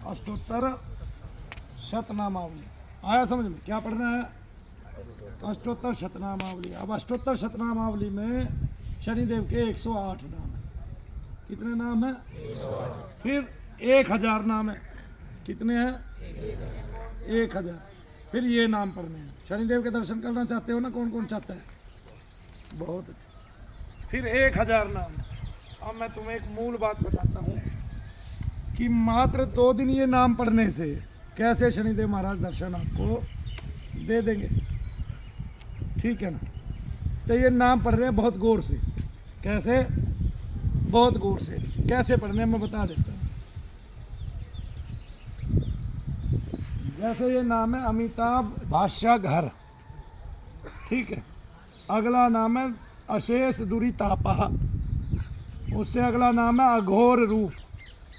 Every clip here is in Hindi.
अष्टोत्तर शतनामावली। आया समझ में? क्या पढ़ना है? अष्टोत्तर शतनामावली। अब अष्टोत्तर शतनामावली में शनिदेव के 108 नाम है। कितने नाम है? फिर 1000 नाम है। कितने हैं? 1000। फिर ये नाम पढ़ने हैं। शनिदेव के दर्शन करना चाहते हो ना? कौन कौन चाहता है? बहुत अच्छा। फिर 1000 नाम है। अब मैं तुम्हें एक मूल बात बताता हूँ कि मात्र 2 दिन ये नाम पढ़ने से कैसे शनिदेव महाराज दर्शन आपको दे देंगे। ठीक है ना? तो ये नाम पढ़ रहे हैं बहुत गौर से। कैसे? बहुत गौर से। कैसे पढ़ने मैं बता देता हूँ। जैसे ये नाम है अमिताभ भाष्या घर। ठीक है। अगला नाम है अशेष दुरितापा। उससे अगला नाम है अघोर रूप।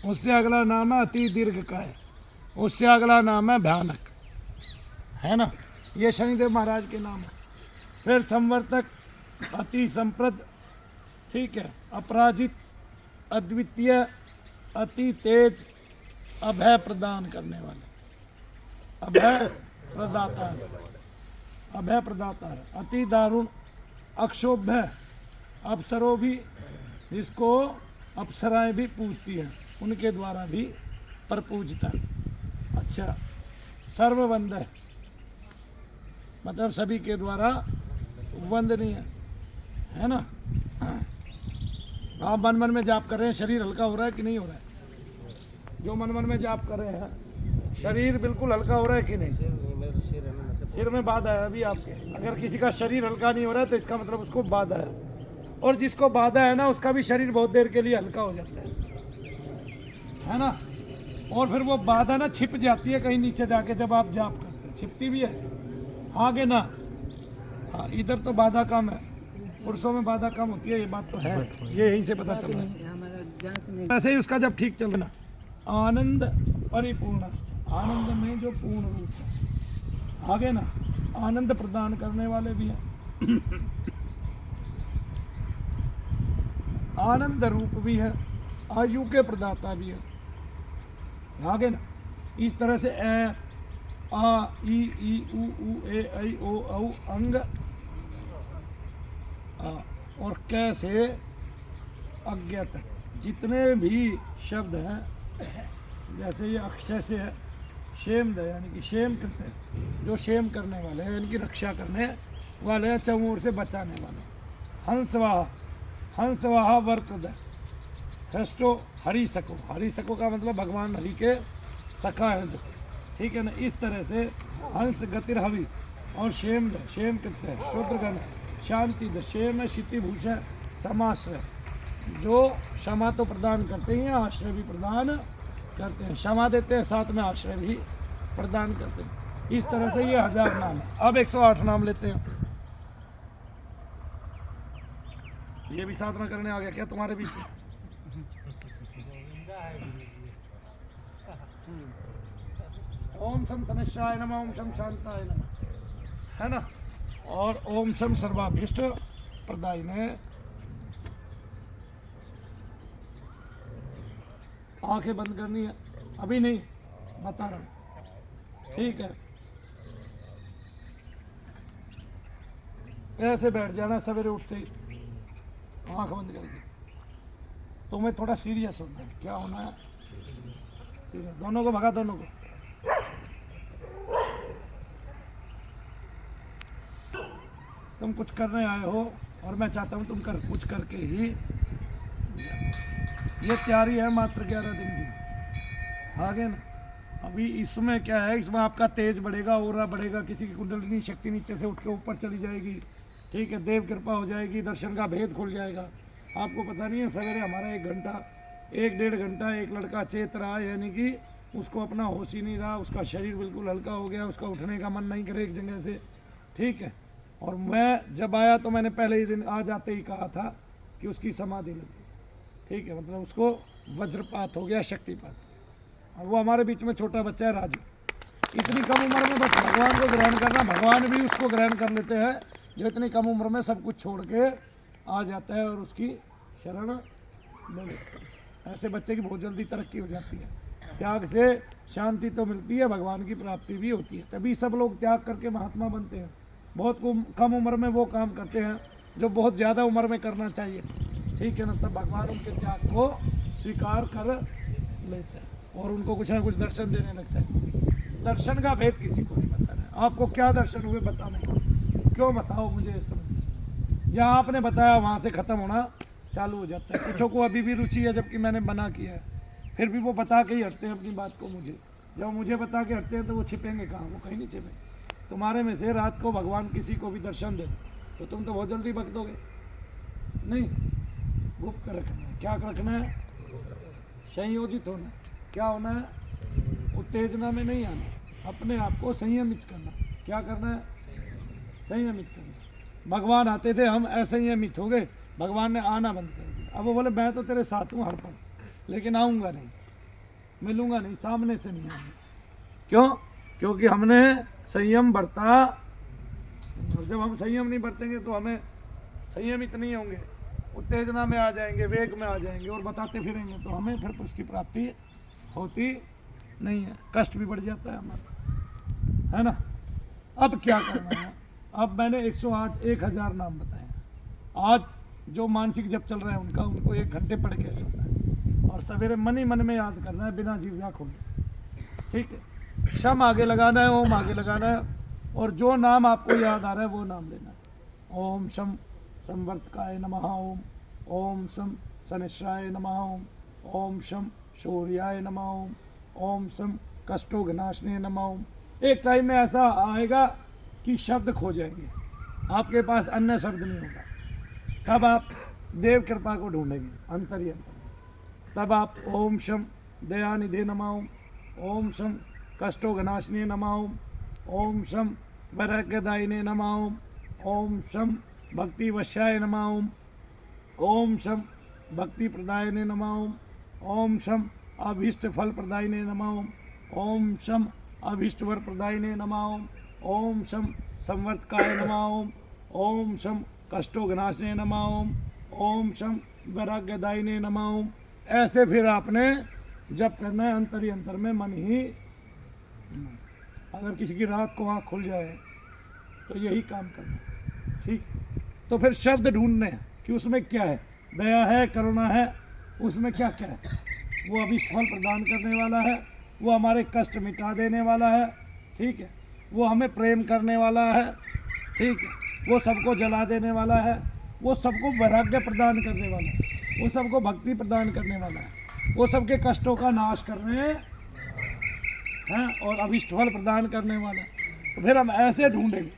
उससे अगला नाम है अति दीर्घकाय। उससे अगला नाम है भयानक। है ना? ये शनिदेव महाराज के नाम है। फिर संवर्तक, अति संप्रद, ठीक है, अपराजित, अद्वितीय, अति तेज, अभय प्रदान करने वाले, अभय प्रदाता, अभय प्रदाता है, अति दारुण, अक्षोभ्य, अप्सरों भी, जिसको अप्सराएं भी पूजती हैं, उनके द्वारा भी परपूजिता। अच्छा, सर्ववंदय मतलब सभी के द्वारा वंदनीय है ना? आप मन मन में जाप कर रहे हैं, शरीर हल्का हो रहा है कि नहीं हो रहा है? जो मन मन में जाप कर रहे हैं, शरीर बिल्कुल हल्का हो रहा है कि नहीं? सिर में बाधा है अभी आपके। अगर किसी का शरीर हल्का नहीं हो रहा है तो इसका मतलब उसको बाधा है, और जिसको बाधा है ना उसका भी शरीर बहुत देर के लिए हल्का हो जाता है ना? और फिर वो बाधा ना छिप जाती है कहीं नीचे जाके जब आप जाप करते हैं, छिपती भी है आगे ना। हाँ, इधर तो बाधा कम है, पुरुषों में बाधा कम होती है, ये बात तो है, ये यहीं से पता चल रहा है। वैसे ही उसका जब ठीक चलना, आनंद परिपूर्ण, आनंद में जो पूर्ण रूप है, आगे ना आनंद प्रदान करने वाले भी हैं, आनंद रूप भी है, आयु के प्रदाता भी है, आगे ना। इस तरह से ए आ ई उ ए ऐ ओ औ अंग और कैसे अज्ञात जितने भी शब्द हैं, जैसे ये अक्षय से है, क्षेम द यानी कि क्षेम करते हैं, जो क्षेम करने वाले हैं, इनकी रक्षा करने वाले हैं, चमोर से बचाने वाले। हंसवाहा, हंसवाहा वरप्रद, हृष्टो हरि सको, हरि सको का मतलब भगवान हरि के सखा है जो, ठीक है ना? इस तरह से हंस गतिर हवि और क्षेम द, क्षेम करते हैं, शूद्रगण शांति द, क्षेम क्षिति भूषण समाश्रय, जो क्षमा तो प्रदान करते हैं, आश्रय भी प्रदान करते हैं, क्षमा देते हैं साथ में आश्रय भी प्रदान करते हैं। इस तरह से ये 1000 नाम है। अब 108 नाम लेते हैं। ये भी साधना करने आ गया क्या तुम्हारे बीच में? ओम शम शनिश्चाय नमः, ओम शम शांताय नमः, है ना? और ओम शम सर्वाभीष्ट प्रदायिने। आंखें बंद करनी है, अभी नहीं बता रहा हूं, ठीक है? ऐसे बैठ जाना सवेरे उठते ही आंख बंद करके। तुम्हें थोड़ा सीरियस होना है। क्या होना है? सीरियस। दोनों को भगा, दोनों को। तुम कुछ करने आए हो और मैं चाहता हूँ तुम कुछ करके ही जाओ। ये तैयारी है मात्र 11 दिन की, आगे ना। अभी इसमें क्या है, इसमें आपका तेज बढ़ेगा, ओरा बढ़ेगा, किसी की कुंडलिनी शक्ति नीचे से उठ के ऊपर चली जाएगी, ठीक है? देव कृपा हो जाएगी, दर्शन का भेद खुल जाएगा। आपको पता नहीं है, सवेरे हमारा 1 घंटा 1-1.5 घंटा एक लड़का चेत रहा, यानी कि उसको अपना होश ही नहीं रहा, उसका शरीर बिल्कुल हल्का हो गया, उसका उठने का मन नहीं करे एक जगह से, ठीक है? और मैं जब आया तो मैंने पहले ही दिन आ जाते ही कहा था कि उसकी समाधि लगी, ठीक है? मतलब उसको वज्रपात हो गया, शक्तिपात। और वो हमारे बीच में छोटा बच्चा है राजू। इतनी कम उम्र में बस भगवान को ग्रहण करना, भगवान भी उसको ग्रहण कर लेते हैं जो इतनी कम उम्र में सब कुछ छोड़ के आ जाता है और उसकी शरण ले लेता है। ऐसे बच्चे की बहुत जल्दी तरक्की हो जाती है। त्याग से शांति तो मिलती है, भगवान की प्राप्ति भी होती है। तभी सब लोग त्याग करके महात्मा बनते हैं। बहुत कम उम्र में वो काम करते हैं जो बहुत ज़्यादा उम्र में करना चाहिए, ठीक है ना। तब भगवान उनके त्याग को स्वीकार कर लेते हैं और उनको कुछ ना कुछ दर्शन देने लगता है। दर्शन का भेद किसी को नहीं बता रहा है। आपको क्या दर्शन हुए बता नहीं, क्यों बताओ मुझे समझ। जहाँ आपने बताया वहाँ से ख़त्म होना चालू हो जाता है। कुछों को अभी भी रुचि है जबकि मैंने बना किया है, फिर भी वो बता के ही हटते हैं अपनी बात को मुझे। जब मुझे बता के हटते हैं तो वो छिपेंगे कहाँ, वो कहीं नहीं छिपेंगे। तुम्हारे में से रात को भगवान किसी को भी दर्शन दे तो तुम तो बहुत जल्दी बक दोगे। नहीं, गुप्त रखना है। क्या रखना है? संयोजित होना। क्या होना है? उत्तेजना में नहीं आना, अपने आप को संयमित करना। क्या करना है? संयमित करना। भगवान आते थे, हम असंयमित हो गए, भगवान ने आना बंद कर दिया। अब वो बोले मैं तो तेरे साथ हूँ हर पल, लेकिन आऊँगा नहीं, मिलूंगा नहीं, सामने से नहीं आऊँगा। क्यों? क्योंकि हमने संयम बरता। और जब हम संयम नहीं बरतेंगे तो हमें संयमित नहीं होंगे, उत्तेजना में आ जाएंगे, वेग में आ जाएंगे और बताते फिरेंगे, तो हमें फिर उसकी प्राप्ति होती नहीं है, कष्ट भी बढ़ जाता है हमारा, है ना। अब क्या करना है? अब मैंने 108 1000 नाम बताए। आज जो मानसिक जप चल रहा है उनको 1 घंटे पढ़ के सोना है और सवेरे मन ही मन में याद करना है बिना जीवया खोले, ठीक है। शम आगे लगाना है, ओम आगे लगाना है और जो नाम आपको याद आ रहा है वो नाम लेना है। ओम शम संवर्तकाय नमः, ओम शम शनिश्चराय नमः, ओम शम शौर्याय नमः, ओम शम कष्टोघनाशने नमः। एक टाइम में ऐसा आएगा कि शब्द खो जाएंगे, आपके पास अन्य शब्द नहीं होगा। तब आप देव कृपा को ढूंढेंगे अंतर ही अंतर। तब आप ओम शम दयानिधे नमः, ओम शम कष्टोघनाशने नमः, ओम शम वैराग्यदायिने नमः, ओम शम भक्ति वश्याय नमः, ओम शम भक्ति प्रदायिने नमः, ओम शम अभीष्ट फल प्रदायिने नमः, ओम शम अभीष्ट वर प्रदायिने नमः, ओम शम संवर्तकाय नमः, ओम शम कष्टोघनाशने नमः, ओम शम वैराग्यदायिने नमः। ऐसे फिर आपने जब करना है अंतर ही अंतर में, मन ही। अगर किसी की रात को आँख खुल जाए तो यही काम करना है, ठीक। तो फिर शब्द ढूंढने हैं कि उसमें क्या है, दया है, करुणा है, उसमें क्या क्या है। वो अभीष्ट फल प्रदान करने वाला है, वो हमारे कष्ट मिटा देने वाला है, ठीक है। वो हमें प्रेम करने वाला है, ठीक है। वो सबको जला देने वाला है, वो सबको वैराग्य प्रदान करने वाला है, वो सबको भक्ति प्रदान करने वाला है, वो सबके कष्टों का नाश करने हैं और अभीष्ट फल प्रदान करने वाला है। तो फिर हम ऐसे ढूंढेंगे,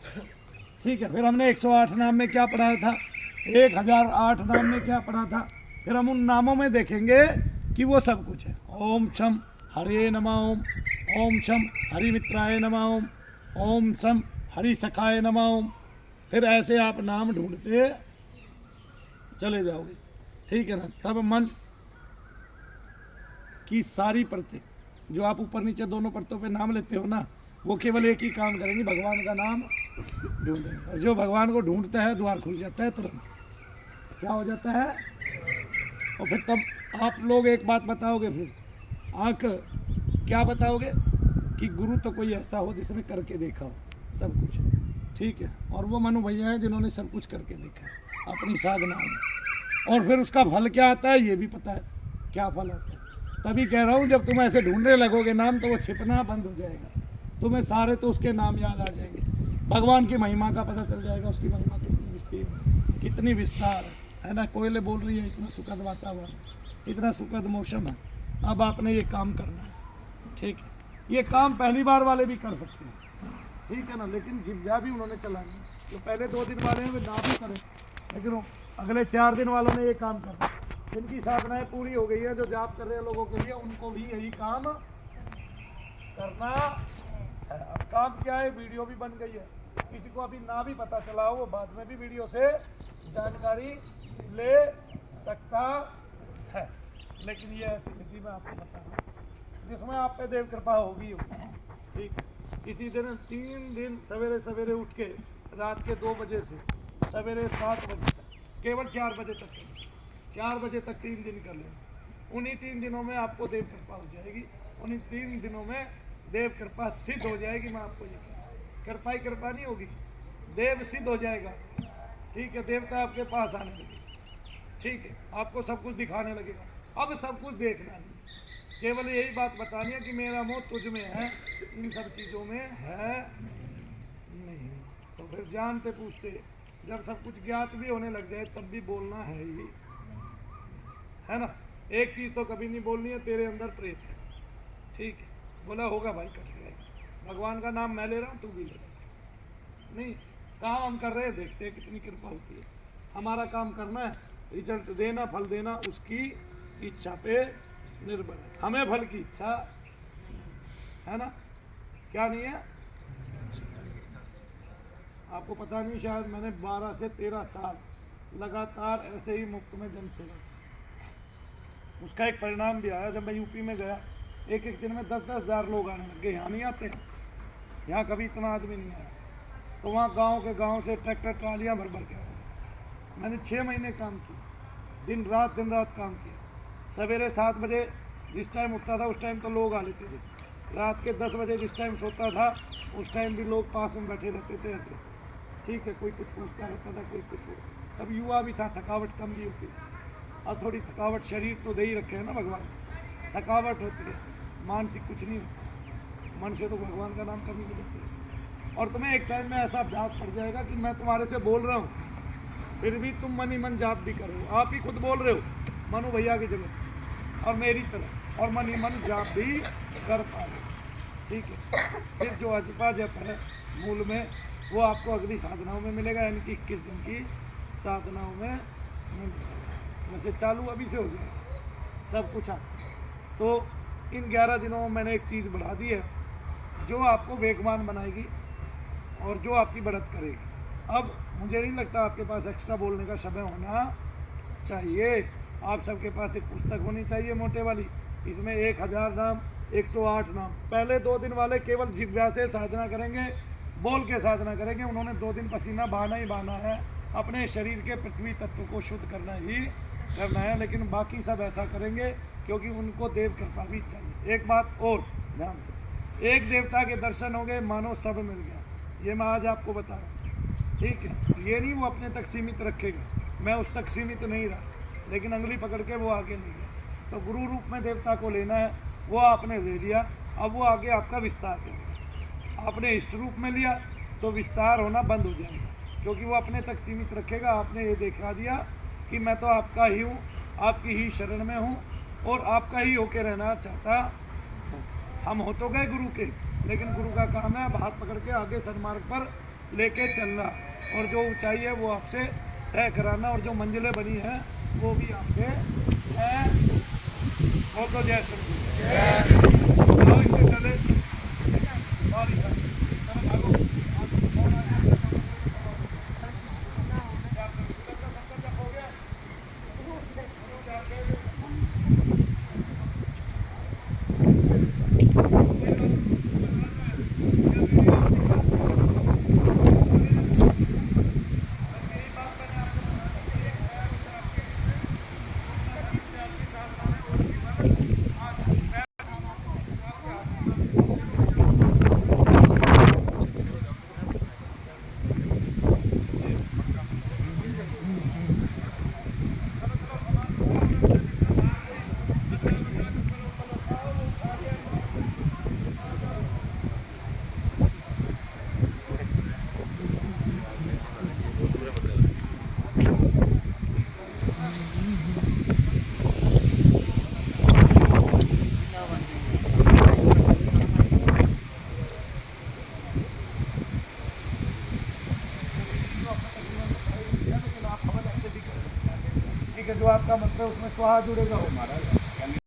ठीक है। फिर हमने 108 नाम में क्या पढ़ा था, 1008 नाम में क्या पढ़ा था, फिर हम उन नामों में देखेंगे कि वो सब कुछ है। ओम शम हरे नमः, ओम शम हरिमित्राय नमः, ओम शम हरि सखाय नमः। फिर ऐसे आप नाम ढूंढते चले जाओगे, ठीक है ना। तब मन की सारी परतें जो आप ऊपर नीचे दोनों परतों पे नाम लेते हो ना, वो केवल एक ही काम करेंगे, भगवान का नाम ढूंढेंगे। और जो भगवान को ढूंढता है द्वार खुल जाता है तुरंत। क्या हो जाता है? और फिर तब आप लोग एक बात बताओगे, फिर आँख क्या बताओगे कि गुरु तो कोई ऐसा हो जिसने करके देखा हो सब कुछ, ठीक है। और वो मनु भैया हैं जिन्होंने सब कुछ करके देखा है अपनी साधना में, और फिर उसका फल क्या आता है ये भी पता है, क्या फल आता है। तभी कह रहा हूँ जब तुम ऐसे ढूंढने लगोगे नाम तो वो छिपना बंद हो जाएगा, तुम्हें सारे तो उसके नाम याद आ जाएंगे, भगवान की महिमा का पता चल जाएगा, उसकी महिमा कितनी विस्तीर्ण, कितनी विस्तार है ना। कोयले बोल रही है, इतना सुखद वातावरण, इतना सुखद मौसम है। अब आपने ये काम करना है, ठीक है। ये काम पहली बार वाले भी कर सकते हैं, ठीक है ना, लेकिन जिब्जा भी उन्होंने चलानी है। जो पहले 2 दिन वाले हैं वे ना भी करें, लेकिन अगले 4 दिन वालों ने ये काम करना। जिनकी साधनाएं पूरी हो गई है, जो जाप कर रहे हैं लोगों के लिए, उनको भी यही काम करना है। अब काम क्या है, वीडियो भी बन गई है, किसी को अभी ना भी पता चला हो वो बाद में भी वीडियो से जानकारी ले सकता है। लेकिन ये ऐसी विधि में आपको बता रहा हूँ जिसमें आप पे देव कृपा होगी, ठीक। किसी दिन 3 दिन सवेरे सवेरे उठ के रात के 2 बजे से सवेरे 7 बजे तक, केवल 4 बजे तक 4 बजे तक 3 दिन कर लें। उन्हीं 3 दिनों में आपको देव कृपा हो जाएगी उन्हीं 3 दिनों में देव कृपा सिद्ध हो जाएगी। मैं आपको ये कृपा ही कृपा नहीं होगी, देव सिद्ध हो जाएगा। ठीक है, देवता आपके पास आने लगे, ठीक है, आपको सब कुछ दिखाने लगेगा। अब सब कुछ देखना नहीं, केवल यही बात बतानी है कि मेरा मोह तुझ में है, इन सब चीज़ों में है नहीं। तो फिर जानते पूछते, जब सब कुछ ज्ञात भी होने लग जाए तब भी बोलना है ही, है ना। एक चीज़ तो कभी नहीं बोलनी है, तेरे अंदर प्रेत है, ठीक है। बोला होगा भाई, कट जाएगा। भगवान का नाम मैं ले रहा हूँ, तू भी ले रहा नहीं। काम हम कर रहे हैं, देखते हैं कितनी कृपा होती है। हमारा काम करना है, रिजल्ट देना, फल देना उसकी इच्छा पे निर्भर है। हमें फल की इच्छा है ना, क्या नहीं है। आपको पता नहीं, शायद मैंने 12 से 13 साल लगातार ऐसे ही मुफ्त में जन सेवा, उसका एक परिणाम भी आया। जब मैं यूपी में गया, एक एक दिन में 10-10 हज़ार लोग आने लग गए। यहाँ नहीं आते, यहाँ कभी इतना आदमी नहीं आया। तो वहाँ गांव के गांव से ट्रैक्टर ट्रालियाँ भर भर के आए। मैंने 6 महीने काम किया, दिन रात काम किया। सवेरे 7 बजे जिस टाइम उठता था उस टाइम तो लोग आ लेते थे, रात के 10 बजे जिस टाइम सोता था उस टाइम भी लोग पास में बैठे रहते थे ऐसे, ठीक है। कोई कुछ पूछता रहता था, कोई कुछ पूछता। तब युवा भी था, थकावट कम भी होती थी। और थोड़ी थकावट, शरीर तो दे ही रखे हैं ना भगवान, थकावट होती है, मानसिक कुछ नहीं होता। मन से तो भगवान का नाम कभी नहीं लेते। और तुम्हें एक टाइम में ऐसा अभ्यास पड़ जाएगा कि मैं तुम्हारे से बोल रहा हूँ, फिर भी तुम मन ही मन जाप भी करो। आप ही खुद बोल रहे हो मनु भैया की जगह और मेरी तरह, और मन ही मन जाप भी कर पा रहे, ठीक है। फिर जो अजपा जप है मूल में, वो आपको अगली साधनाओं में मिलेगा, यानी कि 21 दिन की साधनाओं में मिलेगा। वैसे चालू अभी से हो जाएगा सब कुछ। तो इन 11 दिनों में मैंने एक चीज़ बढ़ा दी है जो आपको वेगवान बनाएगी और जो आपकी बढ़त करेगी। अब मुझे नहीं लगता आपके पास एक्स्ट्रा बोलने का समय होना चाहिए। आप सबके पास एक पुस्तक होनी चाहिए मोटे वाली, इसमें 1000 नाम, 108 नाम। पहले 2 दिन वाले केवल जिज्ञा से साधना करेंगे, बोल के साधना करेंगे। उन्होंने 2 दिन पसीना बहाना ही बहाना है, अपने शरीर के पृथ्वी तत्व को शुद्ध करना ही करना है। लेकिन बाकी सब ऐसा करेंगे क्योंकि उनको देव कृपा भी चाहिए। एक बात और ध्यान से, एक देवता के दर्शन हो गए, मानो सब मिल गया। ये मैं आज आपको बता रहा हूँ, ठीक है। ये नहीं वो अपने तक सीमित रखेगा, मैं उस तक सीमित नहीं रहा, लेकिन अंगुली पकड़ के वो आगे ले गया। तो गुरु रूप में देवता को लेना है, वो आपने ले लिया, अब वो आगे आपका विस्तार करेगा। आपने इष्ट रूप में लिया तो विस्तार होना बंद हो जाएगा, क्योंकि वो अपने तक सीमित रखेगा। आपने ये दिखा दिया कि मैं तो आपका ही हूँ, आपकी ही शरण में हूँ और आपका ही होके रहना चाहता हूँ। हम हो तो गए गुरु के, लेकिन गुरु का काम है हाथ पकड़ के आगे सन्मार्ग पर लेके चलना, और जो ऊंचाई है वो आपसे तय कराना, और जो मंजिलें बनी हैं वो भी आपसे है। वो तो जय श्री जो आपका मंत्र उसमें स्वाहा जुड़ेगा हो महाराज।